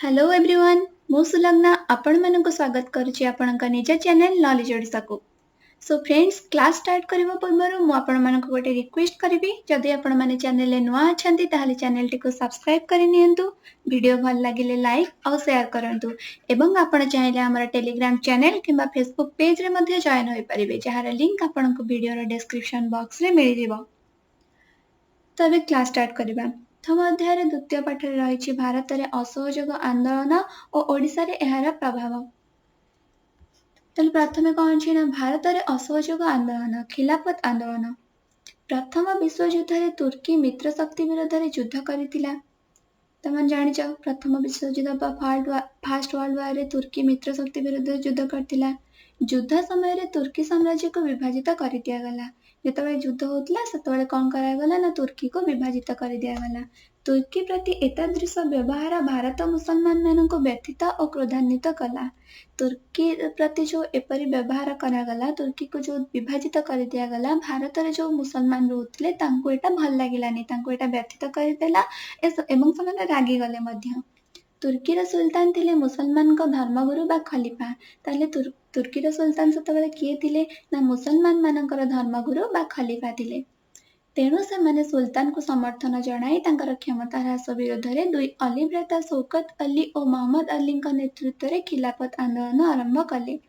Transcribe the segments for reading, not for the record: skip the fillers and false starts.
Hello everyone मु सुलग्ना आपण मानक स्वागत करुछि आपणक निज चैनल नॉलेज ओडिसा को। सो फ्रेंड्स क्लास स्टार्ट करबा पूर्व मु आपण मानक गोटे रिक्वेस्ट करबी जदि आपण माने चैनल ले नुआ अछंती ताहाले चैनल टी को सब्सक्राइब करि नियंतु, वीडियो भल लागिले लाइक और शेयर करंतु एवं आपण चाहिले हमर टेलीग्राम चैनल किबा फेसबुक पेज रे मध्ये जॉइन होई परिबे जहार लिंक आपणक वीडियो रो डिस्क्रिप्शन बॉक्स रे मिलि जिवो। तबे क्लास स्टार्ट करिबा। प्रथम अध्याय द्वितीय पाठ रही भारत में असहयोग आंदोलन और ओडिशा रे एहार प्रभाव। प्रथम कौन छी ना भारत में असहयोग आंदोलन खिलाफत आंदोलन। प्रथम विश्व युद्ध रे तुर्की मित्र शक्ति विरोध में युद्ध करथिला। तमन जानिछ प्रथम विश्व युद्ध फर्स्ट वर्ल्ड वार रे तुर्की मित्र शक्ति विरोध में युद्ध करथिला। युद्ध समय रे तुर्की साम्राज्य को विभाजित कर दिया गला। जेतबे युद्ध होतला सेतबे कोन करा गला ना तुर्की को विभाजित कर दिया गला। तुर्की प्रति एतादृश व्यवहार भारत मुसलमान मानक व्यथित और क्रोधान्वित कला। तुर्की प्रति जो एपरी व्यवहार करा गला, तुर्की को जो विभाजित कर दिया गला, भारत रे जो मुसलमान रहउतले तांको एटा भल लागिलानी, तांको एटा व्यथित कर देला एवं ସେମାନେ रागी गले मध्य। तुर्की रा सुल्तान थिले मुसलमान को धर्मगुरु बा खलीफा। ताले तुर्की रा सुल्तान सेतबेले किए थिले ना मुसलमान मानकर धर्मगुरु बा खलीफा थिले। तेणु से माने सुल्तान को समर्थन जणाई तांकर क्षमता ह्रास विरोध में दुई अली भ्राता शौकत अली और मोहम्मद अली नेतृत्व में खिलाफत आंदोलन आरंभ कले।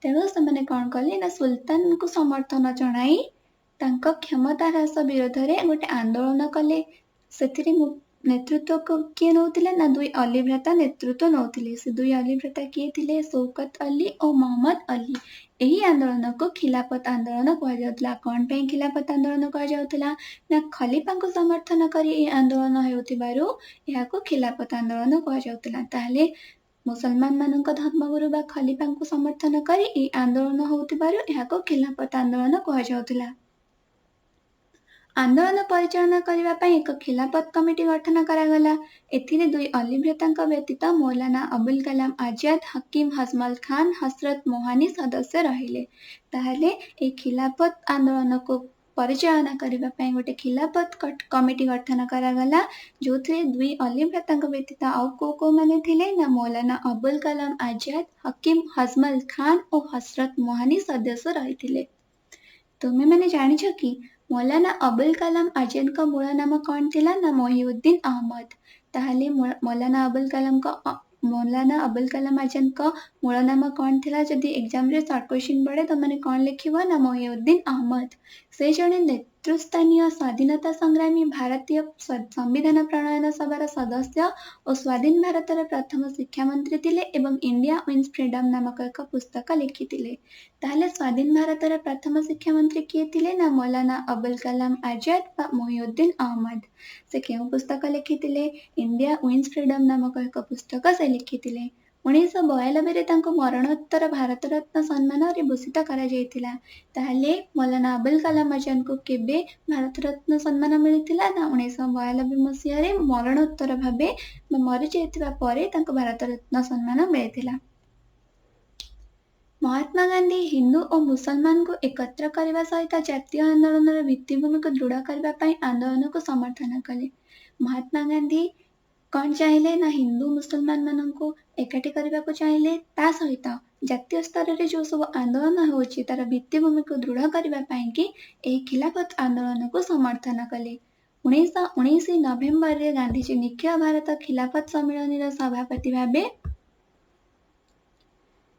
तेणु से माने कौन कले ना सुल्तान को समर्थन जणाई तांको क्षमता ह्रास विरोध में गोटे आंदोलन कले। सेथिरे नेतृत्व को किए नौथिले ना दुई अली भ्राता नेतृत्व नौथिले। से दुई अली भ्राता किए थिले शौकत अली और मोहम्मद अली। यही आंदोलन को खिलाफत आंदोलन कहा जाउतला। कौन पे खिलाफत आंदोलन कहा जाउतला ना खलीफा को समर्थन करी ए आंदोलन हेउथिबारु याको खिलाफत आंदोलन कहा जाउतला। ताहले मुसलमान मानक धर्मगुरु बा खलीफा को समर्थन करी ए आंदोलन हेउथिबारु याको खिलाफत आंदोलन कहा जाउतला। आंदोलन परिचालना करने पर एक खिलाफत कमिटी गठन करागला। एथिरे दुई अली भ्रातांक व्यतीत मौलाना अबुल कलाम आजाद, हकीम हजमल खान, हसरत मोहानी सदस्य रहिले। ताहले ए खिलाफत आंदोलन को परिचालना करने पर गोटे खिलाफत कमिटी गठन करागला जो थे दुई अली भ्रातांक व्यतीत आउ को माने थिले ना मौलाना अबुल कलाम आजाद, हकीम हजमल खान और हसरत मोहानी सदस्य रहिथिले। तुमे मैंने जानिछ कि मौलाना अबुल कलाम आजाद का मूल नाम कौन थिला ना मोहिउद्दीन अहमद। ताहले मौलाना अबुल कलाम आजाद का मूल नाम कौन थिला जदि एग्जाम रे शॉर्ट क्वेश्चन पड़े तो माने कौन लिखिबो ना मोहिउद्दीन अहमद। से जने नेतृस्थानीय स्वाधीनता संग्रामी, भारतीय संविधान प्रणयन सभार सदस्य और स्वाधीन भारत प्रथम शिक्षा मंत्री थिले एवं इंडिया विन्स फ्रीडम नामक एक पुस्तक लिखिथिले। ताहले स्वाधीन भारत प्रथम शिक्षा मंत्री किए थिले ना मौलाना अबुल कलाम आजाद बा मोहिउद्दीन अहमद। से केउ पुस्तक लिखिथिले इंडिया विन्स फ्रीडम नामक एक पुस्तक से लिखिथिले। 1992 रे तांको मरणोत्तर भारत रत्न सम्मान रे भूषित करा जायतिला। ताहले मौलाना अबुल कलाम आजाद को केबे भारत रत्न सम्मान मिलिथिला ना 1992 मसिया रे मरणोत्तर भाबे मरि जायतिबा परे तांको भारत रत्न सम्मान मिलिथिला। महात्मा गांधी हिंदू और मुसलमान को एकत्र करने सहित जातीय आंदोलन भित्तिभूमि को दृढ़ करने आंदोलन को समर्थन कले। महात्मा गांधी कौन चाहिए ना हिंदू मुसलमान मान को एकाठी करने को चाहिए, ता सहित जातीय स्तर रे जो सब आंदोलन होची तार भित्तिभूमि को दृढ़ करने की खिलाफत आंदोलन को समर्थन कले। 1919 नवेम्बर रे गांधीजी निखिल भारत खिलाफत सम्मेलन सभापति भावे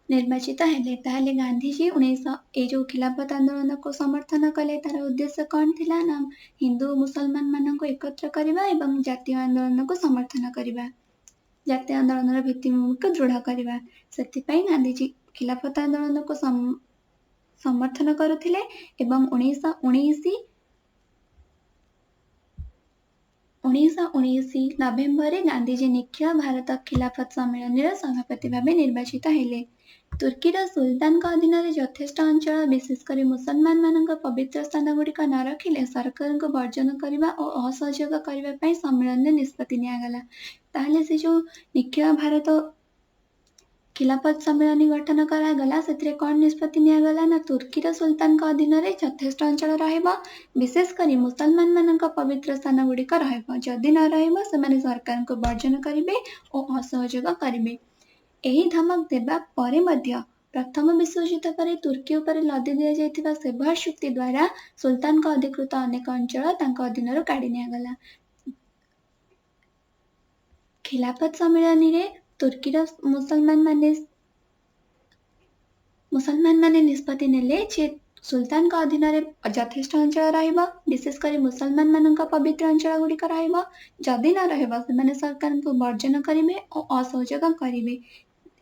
निर्वाचित हेले। ताहले गांधीजी 19 जो खिलाफत आंदोलन को समर्थन कले तार उद्देश्य कौन थिला ना हिंदू मुसलमान मान को एकत्र करबा एवं जातीय आंदोलन को समर्थन करबा, जातीय आंदोलन भित्तिभूमि को दृढ़ करबा। सेति गांधीजी खिलाफत आंदोलन को समर्थन करुथिले एवं 1919 नवेम्बर रे गांधीजी निखिल भारत खिलाफत सम्मेलन सभापति भाव निर्वाचित हेले। तुर्कीर सुल्तान का अधीन यथेष्ट अंचल विशेषकर मुसलमान मान पवित्र स्थान गुड़िक न रखिले सरकार को वर्जन करने और असहयोग करने सम्मेलन निष्पत्ति निगला। ताहले से जो निखिल भारत ଖିଲାଫତ ସମ୍ମିଳନୀ ଗଠନ କରାଗଲା। ସେଥିରେ କ'ଣ ନିଷ୍ପତ୍ତି ନିଆଗଲା ନା ତୁର୍କୀର ସୁଲତାନଙ୍କ ଅଧୀନରେ ଯଥେଷ୍ଟ ଅଞ୍ଚଳ ରହିବ, ବିଶେଷ କରି ମୁସଲମାନମାନଙ୍କ ପବିତ୍ର ସ୍ଥାନଗୁଡ଼ିକ ରହିବ। ଯଦି ନ ରହିବ ସେମାନେ ସରକାରଙ୍କୁ ବର୍ଜନ କରିବେ ଓ ଅସହଯୋଗ କରିବେ। ଏହି ଧମକ ଦେବା ପରେ ମଧ୍ୟ ପ୍ରଥମ ବିଶ୍ୱଯୁଦ୍ଧ ପରେ ତୁର୍କୀ ଉପରେ ଲଦି ଦିଆଯାଇଥିବା ସେଭର ଚୁକ୍ତି ଦ୍ୱାରା ସୁଲତାନଙ୍କ ଅଧିକୃତ ଅନେକ ଅଞ୍ଚଳ ତାଙ୍କ ଅଧୀନରୁ କାଢ଼ି ନିଆଗଲା। ଖିଲାଫତ ସମ୍ମିଳନୀରେ ତୁର୍କୀର ମୁସଲମାନମାନେ ନିଷ୍ପତ୍ତି ନେଲେ ଯେ ସୁଲତାନଙ୍କ ଅଧୀନରେ ଯଥେଷ୍ଟ ଅଞ୍ଚଳ ରହିବ, ବିଶେଷ କରି ମୁସଲମାନମାନଙ୍କ ପବିତ୍ର ଅଞ୍ଚଳଗୁଡ଼ିକ ରହିବ। ଯଦି ନ ରହିବ ସେମାନେ ସରକାରଙ୍କୁ ବର୍ଜନ କରିବେ ଓ ଅସହଯୋଗ କରିବେ।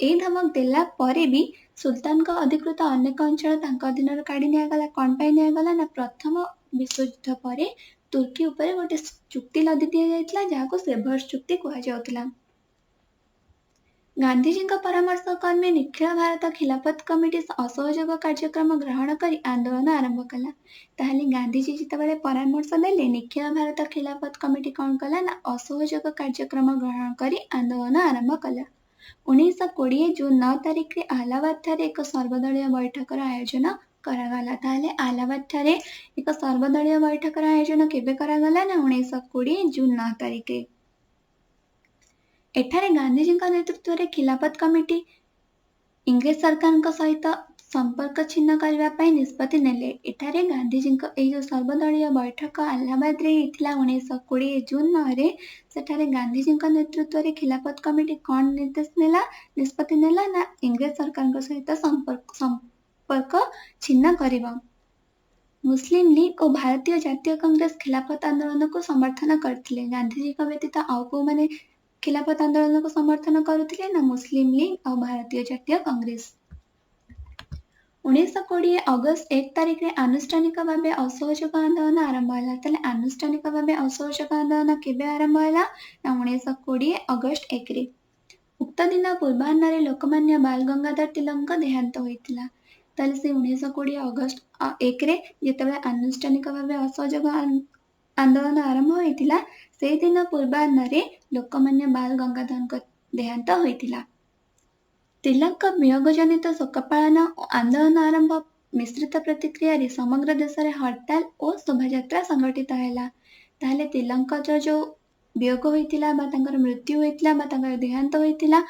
ଏହି ଧମକ ଦେଲା ପରେ ବି ସୁଲତାନଙ୍କ ଅଧିକୃତ ଅନେକ ଅଞ୍ଚଳ ତାଙ୍କ ଅଧୀନରୁ କାଢ଼ି ନିଆଗଲା। କ'ଣ ପାଇଁ ନିଆଗଲା ନା ପ୍ରଥମ ବିଶ୍ୱଯୁଦ୍ଧ ପରେ ତୁର୍କୀ ଉପରେ ଗୋଟେ ଚୁକ୍ତି ଲଦି ଦିଆଯାଇଥିଲା, ଯାହାକୁ ସେଭର ଚୁକ୍ତି କୁହାଯାଉଥିଲା। ଗାନ୍ଧିଜୀଙ୍କ ପରାମର୍ଶ କ୍ରମେ ନିଖିଳ ଭାରତ ଖିଲାଫତ କମିଟି ଅସହଯୋଗ କାର୍ଯ୍ୟକ୍ରମ ଗ୍ରହଣ କରି ଆନ୍ଦୋଳନ ଆରମ୍ଭ କଲା। ତାହେଲେ ଗାନ୍ଧିଜୀ ଯେତେବେଳେ ପରାମର୍ଶ ଦେଲେ, ନିଖିଳ ଭାରତ ଖିଲାଫତ କମିଟି କ'ଣ କଲା ନା ଅସହଯୋଗ କାର୍ଯ୍ୟକ୍ରମ ଗ୍ରହଣ କରି ଆନ୍ଦୋଳନ ଆରମ୍ଭ କଲା। 1920 ଜୁନ 9 ତାରିଖରେ ଆହ୍ଲାବାଦଠାରେ ଏକ ସର୍ବଦଳୀୟ ବୈଠକର ଆୟୋଜନ କରାଗଲା। ତାହେଲେ ଆହ୍ଲାବାଦଠାରେ ଏକ ସର୍ବଦଳୀୟ ବୈଠକର ଆୟୋଜନ କେବେ କରାଗଲା ନା 1920 ଜୁନ 9 ତାରିଖରେ। ଏଠାରେ ଗାନ୍ଧିଜୀଙ୍କ ନେତୃତ୍ୱରେ ଖିଲାଫତ କମିଟି ଇଂରେଜ ସରକାରଙ୍କ ସହିତ ସମ୍ପର୍କ ଛିନ୍ନ କରିବା ପାଇଁ ନିଷ୍ପତ୍ତି ନେଲେ। ଏଠାରେ ଗାନ୍ଧିଜୀଙ୍କ ଏହି ଯେଉଁ ସର୍ବଦଳୀୟ ବୈଠକ ଆହ୍ଲାବାଦରେ ହେଇଥିଲା 1920 ଜୁନ 9ରେ, ସେଠାରେ ଗାନ୍ଧିଜୀଙ୍କ ନେତୃତ୍ୱରେ ଖିଲାଫତ କମିଟି କ'ଣ ନିଷ୍ପତ୍ତି ନେଲା ନା ଇଂରେଜ ସରକାରଙ୍କ ସହିତ ସମ୍ପର୍କ ଛିନ୍ନ କରିବ। ମୁସଲିମ ଲିଗ ଓ ଭାରତୀୟ ଜାତୀୟ କଂଗ୍ରେସ ଖିଲାଫତ ଆନ୍ଦୋଳନକୁ ସମର୍ଥନ କରିଥିଲେ। ଗାନ୍ଧିଜୀଙ୍କ ବ୍ୟତୀତ ଆଉ କେଉଁମାନେ ଖିଲାଫତ ଆନ୍ଦୋଳନକୁ ସମର୍ଥନ କରୁଥିଲେ ନା ମୁସଲିମ ଲିଗ ଆଉ ଭାରତୀୟ ଜାତୀୟ କଂଗ୍ରେସ। 1920 ଅଗଷ୍ଟ 1 ତାରିଖରେ ଆନୁଷ୍ଠାନିକ ଭାବେ ଅସହଯୋଗ ଆନ୍ଦୋଳନ ଆରମ୍ଭ ହେଲା। ତାହେଲେ ଆନୁଷ୍ଠାନିକ ଭାବେ ଅସହଯୋଗ ଆନ୍ଦୋଳନ କେବେ ଆରମ୍ଭ ହେଲା ନା 1920 ଅଗଷ୍ଟ 1ରେ। ଉକ୍ତ ଦିନ ପୂର୍ବାହ୍ନରେ ଲୋକମାନ୍ୟ ବାଲ ଗଙ୍ଗାଧର ତିଲକଙ୍କ ଦେହାନ୍ତ ହୋଇଥିଲା। ତାହେଲେ ସେ 1920 ଅଗଷ୍ଟ 1ରେ ଯେତେବେଳେ ଆନୁଷ୍ଠାନିକ ଭାବେ ଅସହଯୋଗ ଆନ୍ଦୋଳନ ଆରମ୍ଭ ହୋଇଥିଲା, ସେହିଦିନ ପୂର୍ବାହ୍ନରେ ଲୋକମାନ୍ୟ ବାଲ ଗଙ୍ଗାଧରଙ୍କ ଦେହାନ୍ତ ହୋଇଥିଲା। ତିଲକଙ୍କ ବିୟୋଗଜନିତ ଶୋକ ପାଳନ ଓ ଆନ୍ଦୋଳନ ଆରମ୍ଭ ମିଶ୍ରିତ ପ୍ରତିକ୍ରିୟାରେ ସମଗ୍ର ଦେଶରେ ହରତାଳ ଓ ଶୋଭାଯାତ୍ରା ସଂଗଠିତ ହେଲା। ତାହେଲେ ତିଲକଙ୍କର ଯେଉଁ ବିୟୋଗ ହୋଇଥିଲା ବା ତାଙ୍କର ମୃତ୍ୟୁ ହୋଇଥିଲା ବା ତାଙ୍କର ଦେହାନ୍ତ ହୋଇଥିଲା,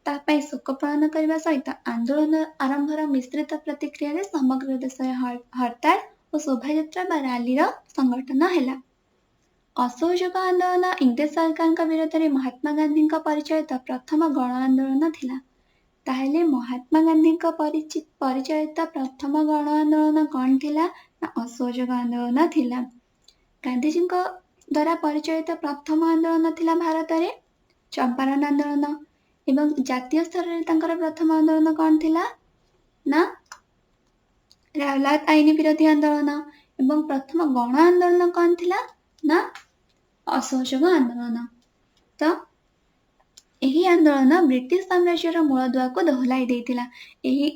ତା ପାଇଁ ଶୋକ ପାଳନ କରିବା ସହିତ ଆନ୍ଦୋଳନ ଆରମ୍ଭର ମିଶ୍ରିତ ପ୍ରତିକ୍ରିୟାରେ ସମଗ୍ର ଦେଶରେ ହରତାଳ ଓ ଶୋଭାଯାତ୍ରା ବା ରାଲିର ସଂଗଠନ ହେଲା। ଅସହଯୋଗ ଆନ୍ଦୋଳନ ଇଂରେଜ ସରକାରଙ୍କ ବିରୋଧରେ ମହାତ୍ମା ଗାନ୍ଧୀଙ୍କ ପରିଚାଳିତ ପ୍ରଥମ ଗଣ ଆନ୍ଦୋଳନ ଥିଲା। ତାହେଲେ ମହାତ୍ମା ଗାନ୍ଧୀଙ୍କ ପରିଚାଳିତ ପ୍ରଥମ ଗଣ ଆନ୍ଦୋଳନ କ'ଣ ଥିଲା ନା ଅସହଯୋଗ ଆନ୍ଦୋଳନ ଥିଲା। ଗାନ୍ଧିଜୀଙ୍କ ଦ୍ୱାରା ପରିଚାଳିତ ପ୍ରଥମ ଆନ୍ଦୋଳନ ଥିଲା ଭାରତରେ ଚମ୍ପାରଣ ଆନ୍ଦୋଳନ, ଏବଂ ଜାତୀୟ ସ୍ତରରେ ତାଙ୍କର ପ୍ରଥମ ଆନ୍ଦୋଳନ କ'ଣ ଥିଲା ନା ରାଓଲାତ ଆଇନ ବିରୋଧୀ ଆନ୍ଦୋଳନ, ଏବଂ ପ୍ରଥମ ଗଣ ଆନ୍ଦୋଳନ କ'ଣ ଥିଲା ନା ଅସହଯୋଗ ଆନ୍ଦୋଳନ। ତ ଏହି ଆନ୍ଦୋଳନ ବ୍ରିଟିଶ ସାମ୍ରାଜ୍ୟର ମୂଳଦୁଆକୁ ଦୋହଲାଇ ଦେଇଥିଲା। ଏହି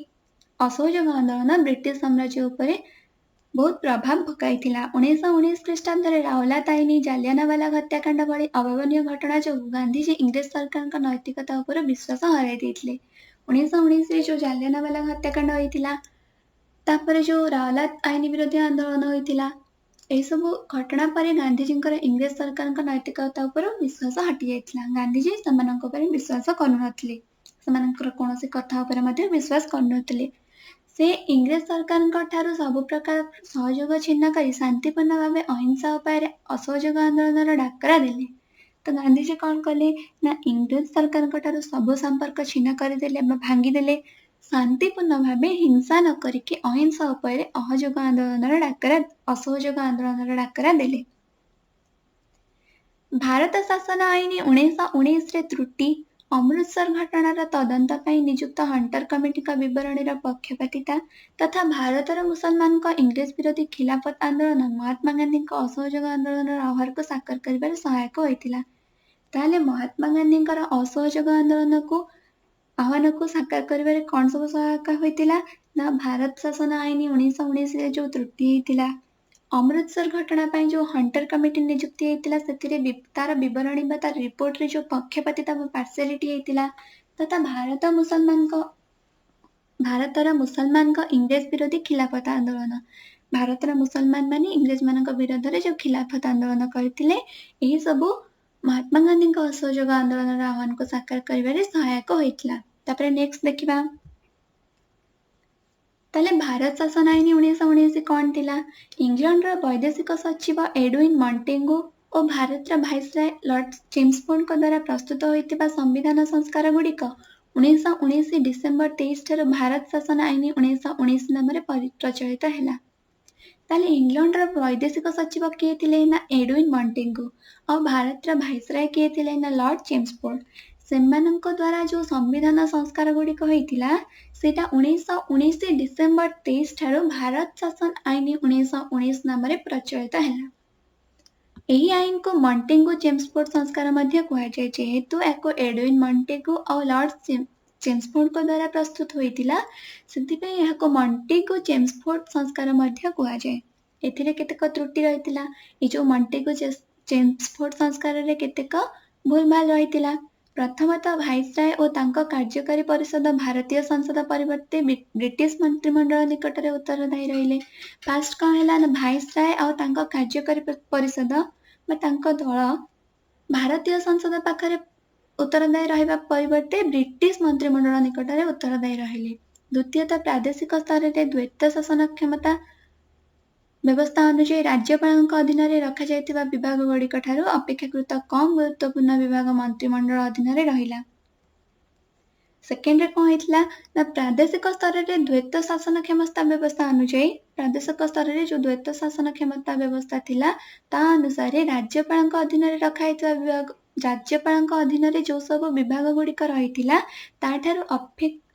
ଅସହଯୋଗ ଆନ୍ଦୋଳନ ବ୍ରିଟିଶ ସାମ୍ରାଜ୍ୟ ଉପରେ ବହୁତ ପ୍ରଭାବ ପକାଇଥିଲା। 1919 ଖ୍ରୀଷ୍ଟାବ୍ଦରେ ରାଓଲାତ ଆଇନ, ଜାଲିଆନାୱାଲା ହତ୍ୟାକାଣ୍ଡ ଭଳି ଅଭାବନୀୟ ଘଟଣା ଯୋଗୁଁ ଗାନ୍ଧିଜୀ ଇଂରେଜ ସରକାରଙ୍କ ନୈତିକତା ଉପରେ ବିଶ୍ୱାସ ହରାଇ ଦେଇଥିଲେ। 1919ରେ ଯେଉଁ ଜାଲିଆନାୱାଲା ହତ୍ୟାକାଣ୍ଡ ହୋଇଥିଲା, ତାପରେ ଯେଉଁ ରାଓଲାତ ଆଇନ ବିରୋଧୀ ଆନ୍ଦୋଳନ ହୋଇଥିଲା, ଏହିସବୁ ଘଟଣା ପରେ ଗାନ୍ଧିଜୀଙ୍କର ଇଂରେଜ ସରକାରଙ୍କ ନୈତିକତା ଉପରୁ ବିଶ୍ୱାସ ହଟି ଯାଇଥିଲା। ଗାନ୍ଧିଜୀ ସେମାନଙ୍କ ଉପରେ ବିଶ୍ୱାସ କରୁନଥିଲେ, ସେମାନଙ୍କର କୌଣସି କଥା ଉପରେ ମଧ୍ୟ ବିଶ୍ୱାସ କରୁନଥିଲେ। ସେ ଇଂରେଜ ସରକାରଙ୍କ ଠାରୁ ସବୁ ପ୍ରକାର ସହଯୋଗ ଛିନ୍ନ କରି ଶାନ୍ତିପୂର୍ଣ୍ଣ ଭାବେ ଅହିଂସା ଉପାୟରେ ଅସହଯୋଗ ଆନ୍ଦୋଳନର ଡାକରା ଦେଲେ। ତ ଗାନ୍ଧିଜୀ କ'ଣ କଲେ ନା ଇଂରେଜ ସରକାରଙ୍କ ଠାରୁ ସବୁ ସମ୍ପର୍କ ଛିନ୍ନ କରିଦେଲେ ବା ଭାଙ୍ଗିଦେଲେ। ଶାନ୍ତିପୂର୍ଣ୍ଣ ଭାବେ ହିଂସା ନ କରିକି ଅହିଂସା ଉପାୟରେ ଅସହଯୋଗ ଆନ୍ଦୋଳନର ଡାକରା ଦେଲେ। ଭାରତ ଶାସନ ଆଇନ 1919ରେ ତ୍ରୁଟି, ଅମୃତସର ଘଟଣାର ତଦନ୍ତ ପାଇଁ ନିଯୁକ୍ତ ହଣ୍ଟର କମିଟିଙ୍କ ବିବରଣୀର ପକ୍ଷପାତିତା ତଥା ଭାରତର ମୁସଲମାନଙ୍କ ଇଂରେଜ ବିରୋଧୀ ଖିଲାଫତ ଆନ୍ଦୋଳନ ମହାତ୍ମା ଗାନ୍ଧୀଙ୍କ ଅସହଯୋଗ ଆନ୍ଦୋଳନର ଆହ୍ୱାନକୁ ସାକାର କରିବାରେ ସହାୟକ ହୋଇଥିଲା। ତାହେଲେ ମହାତ୍ମା ଗାନ୍ଧୀଙ୍କର ଅସହଯୋଗ ଆହ୍ୱାନକୁ ସାକାର କରିବାରେ କ'ଣ ସବୁ ସହାୟକ ହୋଇଥିଲା ନା ଭାରତ ଶାସନ ଆଇନ 1919ରେ ଯେଉଁ ତ୍ରୁଟି ହେଇଥିଲା, ଅମୃତସର ଘଟଣା ପାଇଁ ଯେଉଁ ହଣ୍ଟର କମିଟି ନିଯୁକ୍ତି ହେଇଥିଲା, ସେଥିରେ ତାର ବିବରଣୀ ବା ତାର ରିପୋର୍ଟରେ ଯେଉଁ ପକ୍ଷପାତିତା ବା ପାର୍ସିଆଲିଟି ହେଇଥିଲା, तथा ଭାରତର ମୁସଲମାନଙ୍କ ଇଂରେଜ ବିରୋଧୀ ଖିଲାଫତ ଆନ୍ଦୋଳନ। ଭାରତର ମୁସଲମାନ ମାନେ ଇଂରେଜ ମାନଙ୍କ ବିରୋଧରେ ଯୋଉ ଖିଲାଫତ ଆନ୍ଦୋଳନ କରିଥିଲେ, ଏହି ସବୁ ମହାତ୍ମା ଗାନ୍ଧୀଙ୍କ ଅସହଯୋଗ ଆନ୍ଦୋଳନର ଆହ୍ୱାନକୁ ସାକାର କରିବାରେ ସହାୟକ ହୋଇଥିଲା। ତାପରେ ନେକ୍ସଟ ଦେଖିବା, ତାହେଲେ ଭାରତ ଶାସନ ଆଇନ 1919 କଣ ଥିଲା? ଇଂଲଣ୍ଡର ବୈଦେଶିକ ସଚିବ ଏଡୱିନ୍ ମଣ୍ଟେଗୁ ଓ ଭାରତର ଭାଇସରୟ ଲର୍ଡ ଚେମ୍ସଫୋର୍ଡଙ୍କ ଦ୍ୱାରା ପ୍ରସ୍ତୁତ ହୋଇଥିବା ସମ୍ବିଧାନ ସଂସ୍କାର ଗୁଡ଼ିକ 1919 ଡିସେମ୍ବର 23 ଠାରୁ ଭାରତ ଶାସନ ଆଇନ 1919 ନାମରେ ପ୍ରଚଳିତ ହେଲା। ତାହେଲେ ଇଂଲଣ୍ଡର ବୈଦେଶିକ ସଚିବ କିଏ ଥିଲେ? ନା ଏଡୱିନ୍ ମଣ୍ଟେଗୁ। ଆଉ ଭାରତର ଭାଇସରୟ କିଏ ଥିଲେ? ନା ଲର୍ଡ ଚେମ୍ସଫୋର୍ଡ। ସେମାନଙ୍କ ଦ୍ୱାରା ଯୋଉ ସମ୍ବିଧାନ ସଂସ୍କାର ଗୁଡ଼ିକ ହେଇଥିଲା, ସେଇଟା 1919 ଡିସେମ୍ବର 23 ଠାରୁ ଭାରତ ଶାସନ ଆଇନ 1919 ନାମରେ ପ୍ରଚଳିତ ହେଲା। ଏହି ଆଇନକୁ ମଣ୍ଟେଗୁ ଚେମ୍ସଫୋର୍ଡ ସଂସ୍କାର ମଧ୍ୟ କୁହାଯାଏ, ଯେହେତୁ ଏହାକୁ ଏଡୱିନ୍ ମଣ୍ଟେଗୁ ଆଉ ଲର୍ଡ ଚେମ୍ସଫୋର୍ଡଙ୍କ ଦ୍ୱାରା ପ୍ରସ୍ତୁତ ହୋଇଥିଲା, ସେଥିପାଇଁ ଏହାକୁ ମଣ୍ଟେଗୁ ଚେମ୍ସଫୋର୍ଡ ସଂସ୍କାର ମଧ୍ୟ କୁହାଯାଏ। ଏଥିରେ କେତେକ ତ୍ରୁଟି ରହିଥିଲା। ଏ ଯୋଉ ମଣ୍ଟେଗୁ ଚେମ୍ସଫୋର୍ଡ ସଂସ୍କାରରେ କେତେକ ଭୁଲଭାଲ ରହିଥିଲା। ପ୍ରଥମତଃ ଭାଇସରୟ ଓ ତାଙ୍କ କାର୍ଯ୍ୟକାରୀ ପରିଷଦ ଭାରତୀୟ ସଂସଦ ପରିବର୍ତ୍ତେ ବ୍ରିଟିଶ ମନ୍ତ୍ରିମଣ୍ଡଳ ନିକଟରେ ଉତ୍ତରଦାୟୀ ରହିଲେ। ଫାଷ୍ଟ କଣ ହେଲା ନା, ଭାଇସରୟ ଆଉ ତାଙ୍କ କାର୍ଯ୍ୟକାରୀ ପରିଷଦ ବା ତାଙ୍କ ଦଳ ଭାରତୀୟ ସଂସଦ ପାଖରେ ଉତ୍ତରଦାୟୀ ରହିବା ପରିବର୍ତ୍ତେ ବ୍ରିଟିଶ ମନ୍ତ୍ରିମଣ୍ଡଳ ନିକଟରେ ଉତ୍ତରଦାୟୀ ରହିଲେ। ଦ୍ୱିତୀୟତଃ ପ୍ରାଦେଶିକ ସ୍ତରରେ ଦ୍ୱୈତ ଶାସନ କ୍ଷମତା ବ୍ୟବସ୍ଥା ଅନୁଯାୟୀ ରାଜ୍ୟପାଳଙ୍କ ଅଧୀନରେ ରଖାଯାଇଥିବା ବିଭାଗ ଗୁଡ଼ିକ ଠାରୁ ଅପେକ୍ଷାକୃତ କମ୍ ଗୁରୁତ୍ୱପୂର୍ଣ୍ଣ ବିଭାଗ ମନ୍ତ୍ରିମଣ୍ଡଳ ଅଧୀନରେ ରହିଲା। ସେକେଣ୍ଡରେ କଣ ହେଇଥିଲା ନା, ପ୍ରାଦେଶିକ ସ୍ତରରେ ଦ୍ୱୈତ ଶାସନ କ୍ଷମତା ବ୍ୟବସ୍ଥା ଅନୁଯାୟୀ ପ୍ରାଦେଶିକ ସ୍ତରରେ ଯୋଉ ଦ୍ୱୈତ ଶାସନ କ୍ଷମତା ବ୍ୟବସ୍ଥା ଥିଲା, ତା ଅନୁସାରେ ରାଜ୍ୟପାଳଙ୍କ ଅଧୀନରେ ରାଜ୍ୟପାଳଙ୍କ ଅଧୀନରେ ଯୋଉ ସବୁ ବିଭାଗ ଗୁଡ଼ିକ ରହିଥିଲା, ତାଠାରୁ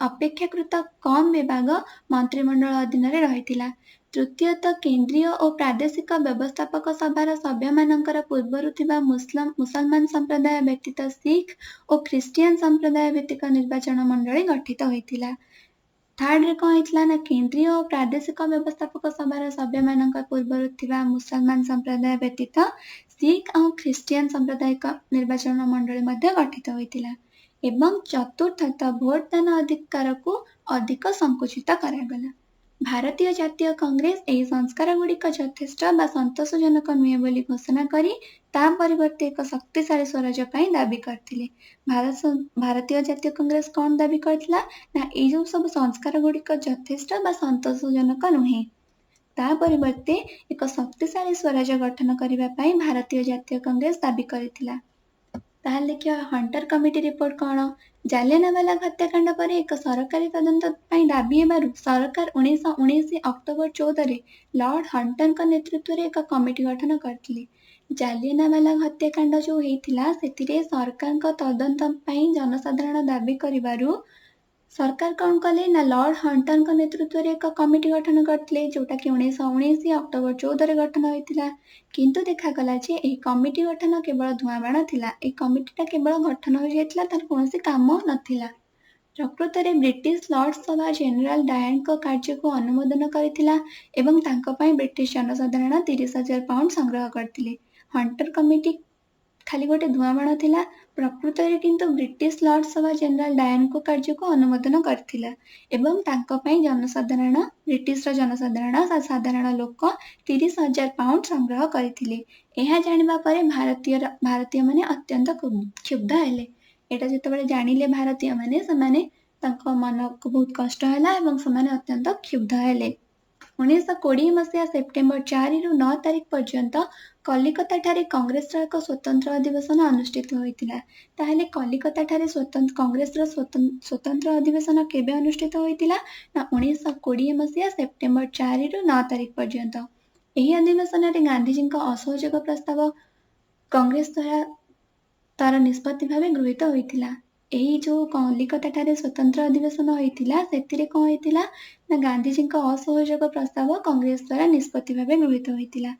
ଅପେକ୍ଷାକୃତ କମ୍ ବିଭାଗ ମନ୍ତ୍ରିମଣ୍ଡଳ ଅଧୀନରେ ରହିଥିଲା। ତୃତୀୟତଃ କେନ୍ଦ୍ରୀୟ ଓ ପ୍ରାଦେଶିକ ବ୍ୟବସ୍ଥାପକ ସଭାର ସଭ୍ୟମାନଙ୍କର ପୂର୍ବରୁ ଥିବା ମୁସଲମାନ ସମ୍ପ୍ରଦାୟ ବ୍ୟତୀତ ଶିଖ ଓ ଖ୍ରୀଷ୍ଟିଆନ ସମ୍ପ୍ରଦାୟ ଭିତ୍ତିକ ନିର୍ବାଚନ ମଣ୍ଡଳୀ ଗଠିତ ହୋଇଥିଲା। ଥାର୍ଡରେ କଣ ହେଇଥିଲା ନା, କେନ୍ଦ୍ରୀୟ ଓ ପ୍ରାଦେଶିକ ବ୍ୟବସ୍ଥାପକ ସଭାର ସଭ୍ୟମାନଙ୍କ ପୂର୍ବରୁ ଥିବା ମୁସଲମାନ ସମ୍ପ୍ରଦାୟ ବ୍ୟତୀତ ଶିଖ ଆଉ ଖ୍ରୀଷ୍ଟିଆନ ସାମ୍ପ୍ରଦାୟିକ ନିର୍ବାଚନ ମଣ୍ଡଳୀ ମଧ୍ୟ ଗଠିତ ହୋଇଥିଲା। ଏବଂ ଚତୁର୍ଥତଃ ଭୋଟଦାନ ଅଧିକାରକୁ ଅଧିକ ସଂକୁଚିତ କରାଗଲା। ଭାରତୀୟ ଜାତୀୟ କଂଗ୍ରେସ ଏହି ସଂସ୍କାର ଗୁଡ଼ିକ ଯଥେଷ୍ଟ ବା ସନ୍ତୋଷଜନକ ନୁହେଁ ବୋଲି ଘୋଷଣା କରି ତା ପରିବର୍ତ୍ତେ ଏକ ଶକ୍ତିଶାଳୀ ସ୍ୱରାଜ ପାଇଁ ଦାବି କରିଥିଲେ। ଭାରତୀୟ ଜାତୀୟ କଂଗ୍ରେସ କଣ ଦାବି କରିଥିଲା ନା, ଏଇ ଯୋଉ ସବୁ ସଂସ୍କାର ଗୁଡ଼ିକ ଯଥେଷ୍ଟ ବା ସନ୍ତୋଷଜନକ ନୁହେଁ, ତା ପରିବର୍ତ୍ତେ ଏକ ଶକ୍ତିଶାଳୀ ସ୍ୱରାଜ ଗଠନ କରିବା ପାଇଁ ଭାରତୀୟ ଜାତୀୟ କଂଗ୍ରେସ ଦାବି କରିଥିଲା। ତାହେଲେ ଦେଖିବା ହଣ୍ଟର କମିଟି ରିପୋର୍ଟ କଣ? ଜାଲିଆନାବାଲାଗ ହତ୍ୟାକାଣ୍ଡ ପରେ ଏକ ସରକାରୀ ତଦନ୍ତ ପାଇଁ ଦାବି ହେବାରୁ ସରକାର 1919 ଅକ୍ଟୋବର 14ରେ ଲର୍ଡ ହଣ୍ଟରଙ୍କ ନେତୃତ୍ୱରେ ଏକ କମିଟି ଗଠନ କରିଥିଲେ। ଜାଲିଆନାବାଲାଗ ହତ୍ୟାକାଣ୍ଡ ଯୋଉ ହେଇଥିଲା, ସେଥିରେ ସରକାରଙ୍କ ତଦନ୍ତ ପାଇଁ ଜନସାଧାରଣ ଦାବି କରିବାରୁ ସରକାର କଣ କଲେ ନା, ଲର୍ଡ ହଣ୍ଟରଙ୍କ ନେତୃତ୍ୱରେ ଏକ କମିଟି ଗଠନ କରିଥିଲେ, ଯୋଉଟାକି 1919 ଅକ୍ଟୋବର 14ରେ ଗଠନ ହୋଇଥିଲା। କିନ୍ତୁ ଦେଖାଗଲା ଯେ ଏହି କମିଟି ଗଠନ କେବଳ ଧୂଆଁବାଣ ଥିଲା। ଏହି କମିଟିଟା କେବଳ ଗଠନ ହୋଇଯାଇଥିଲା, ତାର କୌଣସି କାମ ନଥିଲା। ପ୍ରକୃତରେ ବ୍ରିଟିଶ ଲର୍ଡ ସଭା ଜେନେରାଲ ଡାୟାରଙ୍କ କାର୍ଯ୍ୟକୁ ଅନୁମୋଦନ କରିଥିଲା ଏବଂ ତାଙ୍କ ପାଇଁ ବ୍ରିଟିଶ ଜନସାଧାରଣ 30,000 ପାଉଣ୍ଡ ସଂଗ୍ରହ କରିଥିଲେ। ହଣ୍ଟର କମିଟି ଖାଲି ଗୋଟେ ଧୂଆଁବାଣ ଥିଲା, ପ୍ରକୃତରେ କିନ୍ତୁ ବ୍ରିଟିଶ ଲର୍ଡ ସଭା ଜେନେରାଲ ଡାୟାରଙ୍କ କାର୍ଯ୍ୟକୁ ଅନୁମୋଦନ କରିଥିଲା ଏବଂ ତାଙ୍କ ପାଇଁ ବ୍ରିଟିଶର ଜନସାଧାରଣ ସାଧାରଣ ଲୋକ 30,000 ପାଉଣ୍ଡ ସଂଗ୍ରହ କରିଥିଲେ। ଏହା ଜାଣିବା ପରେ ଭାରତୀୟମାନେ ଅତ୍ୟନ୍ତ କ୍ଷୁବ୍ଧ ହେଲେ। ଏଟା ଯେତେବେଳେ ଜାଣିଲେ ଭାରତୀୟମାନେ, ସେମାନେ ତାଙ୍କ ମନକୁ ବହୁତ କଷ୍ଟ ହେଲା ଏବଂ ସେମାନେ ଅତ୍ୟନ୍ତ କ୍ଷୁବ୍ଧ ହେଲେ। 1920 ମସିହା ସେପ୍ଟେମ୍ବର 4ରୁ 9 ତାରିଖ ପର୍ଯ୍ୟନ୍ତ କଲିକତାଠାରେ କଂଗ୍ରେସର ଏକ ସ୍ୱତନ୍ତ୍ର ଅଧିବେଶନ ଅନୁଷ୍ଠିତ ହୋଇଥିଲା। ତାହେଲେ କଲିକତାଠାରେ କଂଗ୍ରେସର ସ୍ୱତନ୍ତ୍ର ଅଧିବେଶନ କେବେ ଅନୁଷ୍ଠିତ ହୋଇଥିଲା ନା, 1920 ମସିହା ସେପ୍ଟେମ୍ବର 4ରୁ 9 ତାରିଖ ପର୍ଯ୍ୟନ୍ତ। ଏହି ଅଧିବେଶନରେ ଗାନ୍ଧିଜୀଙ୍କ ଅସହଯୋଗ ପ୍ରସ୍ତାବ କଂଗ୍ରେସ ଦ୍ୱାରା ତାର ନିଷ୍ପତ୍ତି ଭାବେ ଗୃହୀତ ହୋଇଥିଲା। ଏହି ଯୋଉ କଲିକତାଠାରେ ସ୍ୱତନ୍ତ୍ର ଅଧିବେଶନ ହୋଇଥିଲା, ସେଥିରେ କଣ ହୋଇଥିଲା ନା, ଗାନ୍ଧିଜୀଙ୍କ ଅସହଯୋଗ ପ୍ରସ୍ତାବ କଂଗ୍ରେସ ଦ୍ୱାରା ନିଷ୍ପତ୍ତି ଭାବେ ଗୃହୀତ ହୋଇଥିଲା।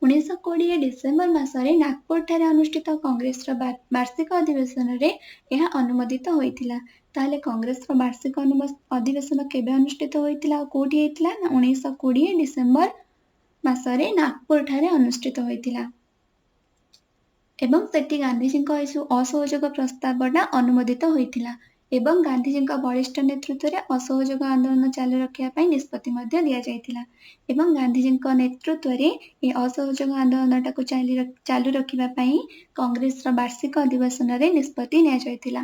1920 ଡିସେମ୍ବର ମାସରେ ନାଗପୁରଠାରେ ଅନୁଷ୍ଠିତ କଂଗ୍ରେସର ବାର୍ଷିକ ଅଧିବେଶନରେ ଏହା ଅନୁମୋଦିତ ହୋଇଥିଲା। ତାହେଲେ କଂଗ୍ରେସର ବାର୍ଷିକ ଅଧିବେଶନ କେବେ ଅନୁଷ୍ଠିତ ହୋଇଥିଲା ଆଉ କୋଉଠି ହେଇଥିଲା ନା, 1920 ଡିସେମ୍ବର ମାସରେ ନାଗପୁରଠାରେ ଅନୁଷ୍ଠିତ ହୋଇଥିଲା ଏବଂ ସେଠି ଗାନ୍ଧିଜୀଙ୍କ ଅସହଯୋଗ ପ୍ରସ୍ତାବଟା ଅନୁମୋଦିତ ହୋଇଥିଲା। ଏବଂ ଗାନ୍ଧୀଜୀଙ୍କ ବଳିଷ୍ଠ ନେତୃତ୍ୱରେ ଅସହଯୋଗ ଆନ୍ଦୋଳନ ଚାଲୁ ରଖିବା ପାଇଁ ନିଷ୍ପତ୍ତି ମଧ୍ୟ ଦିଆଯାଇଥିଲା ଏବଂ ଗାନ୍ଧୀଜୀଙ୍କ ନେତୃତ୍ୱରେ ଏ ଅସହଯୋଗ ଆନ୍ଦୋଳନଟାକୁ ଚାଲୁ ରଖିବା ପାଇଁ କଂଗ୍ରେସର ବାର୍ଷିକ ଅଧିବେଶନରେ ନିଷ୍ପତ୍ତି ନିଆଯାଇଥିଲା।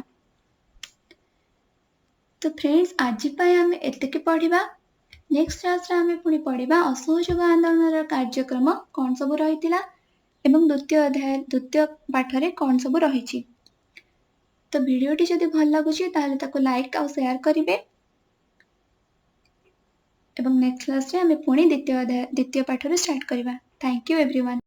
ତ ଫ୍ରେଣ୍ଡସ୍, ଆଜି ପାଇଁ ଆମେ ଏତିକି ପଢିବା। ନେକ୍ସଟ କ୍ଲାସରେ ଆମେ ପୁଣି ପଢିବା ଅସହଯୋଗ ଆନ୍ଦୋଳନର କାର୍ଯ୍ୟକ୍ରମ କ'ଣ ସବୁ ରହିଥିଲା ଏବଂ ଦ୍ୱିତୀୟ ପାଠରେ କ'ଣ ସବୁ ରହିଛି। ତ ଭିଡ଼ିଓଟି ଯଦି ଭଲ ଲାଗୁଛି ତାହେଲେ ତାକୁ ଲାଇକ୍ ଆଉ ସେୟାର କରିବେ ଏବଂ ନେକ୍ସଟ କ୍ଲାସରେ ଆମେ ପୁଣି ଦ୍ୱିତୀୟ ପାଠରୁ ଷ୍ଟାର୍ଟ କରିବା। Thank you everyone.